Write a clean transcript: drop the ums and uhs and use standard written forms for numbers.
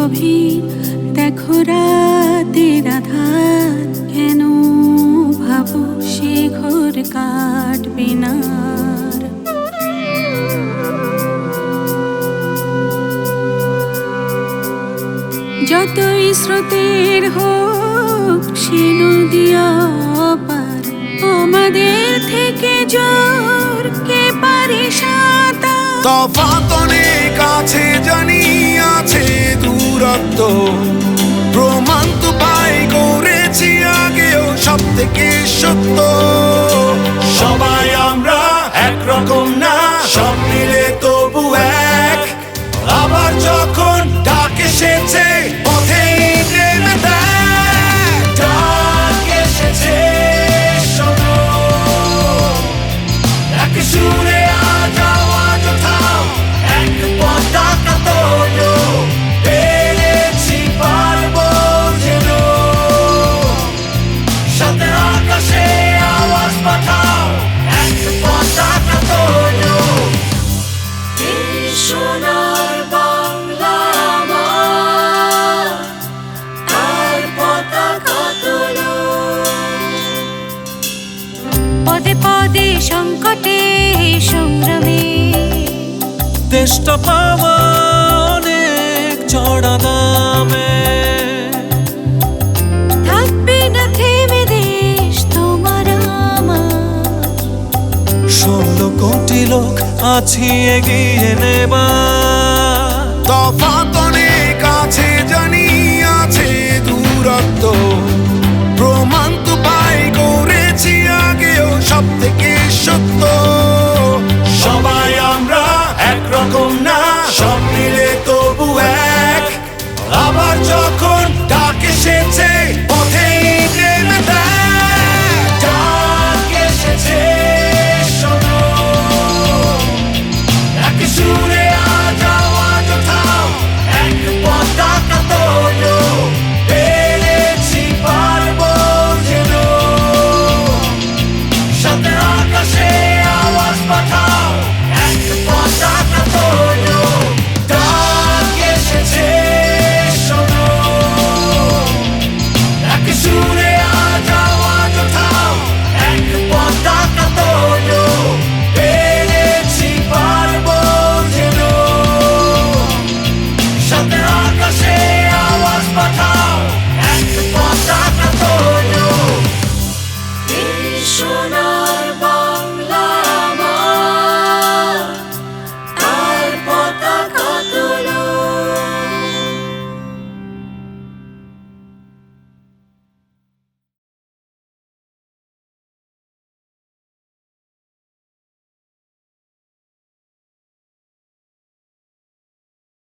গভীর, দেখো রাতের আধার, কেন ভাবো সে ঘোর কাটবে না। যতই স্রোতের হোক সে নদী অপার, আমাদের থেকে জোর কে পারে সাঁতার। তফাৎ অনেক আছে জানি, আছে দূরত্ব, প্রমাণ তো পাই করেছি আগেও সব থেকে সত্য। সবাই আমরা একরকম না, সব মিলে তবু এক। আবার যখন ডাক এসেছে পথেই নেমে দেখ, ডাক এসেছে শোনো, এক সুরে আজ আওয়াজ ওঠাও, এক পতাকা তোলো, পেরেছি পারবো যেন, সাথে আকাশে আওয়াজ পাঠাও, এক পতাকা তোলো। এই সোনার বাংলা আমার, আর পতাকা তোলো। পদে পদে সংকটে সংগ্রামে দেশটা পাওয়া অনেক চড়া দামে, থাকবে না থেমে দেশ তোমার আমার। 16 কোটি লোক আছি এগিয়ে নেবার। তফাৎ অনেক আছে জানি, আছে দূরত্ব, প্রমাণ তো পাই করেছি আগেও সব থেকে সত্য। সবাই আমরা একরকম না, সব মিলে তবু এক। আবার যখন ডাক এসেছে পথেই নেমে দেখ, ডাক এসেছে শোনো, এক সুরে আজ আওয়াজ ওঠাও, এক পতাকা তোলো, পেরেছি পারবো যেন, সাথে আকাশে